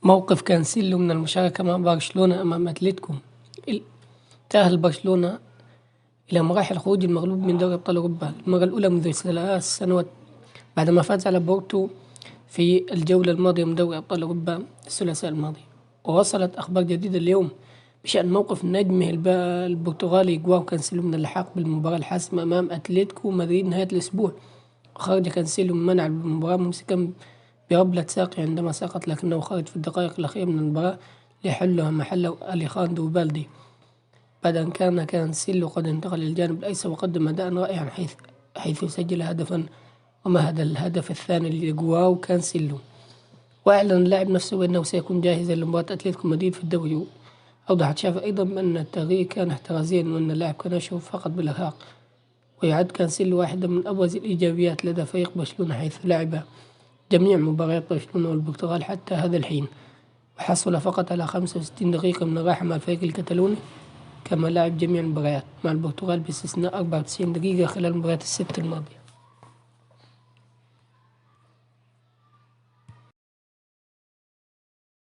موقف كانسيلو من المشاركة مع برشلونة أمام أتلتيكو. تأهل برشلونة إلى مراحل الخروج المغلوب من دوري أبطال أوروبا المرة الأولى منذ 3 سنوات بعدما فاز على بورتو في الجولة الماضية من دوري أبطال أوروبا الثلاثاء الماضي. ووصلت أخبار جديدة اليوم بشأن موقف نجمه البرتغالي جواو كانسيلو من اللحاق بالمباراة الحاسمة أمام أتلتيكو مدريد نهاية الأسبوع. وخرج كانسيلو من منع المباراة ممسكا بربلة ساقه عندما سقط، لكنه خرج في الدقائق الأخيرة من المباراة ليحلها محله أليخاندرو بالدي بعد أن كان كانسيلو قد انتقل للجانب الأيسر وقدم أداء رائعا حيث سجل هدفا ومهد الهدف الثاني لجواو كانسيلو. وأعلن اللاعب نفسه بأنه سيكون جاهزا لمباراة أتلتيكو مدريد في الدوري. أوضح تشافي أيضا بأن التغيير كان احترازيا وأن اللاعب كان يشعر فقط بالإرهاق. ويعد كانسيلو واحدة من أبرز الإيجابيات لدى فريق برشلونة حيث لعب جميع مباريات برشلونة والبرتغال حتى هذا الحين، وحصل فقط على 65 دقيقة من الراحة مع الفريق الكتالوني، كما لعب جميع المباريات مع البرتغال باستثناء 94 دقيقة خلال المباريات الست الماضية.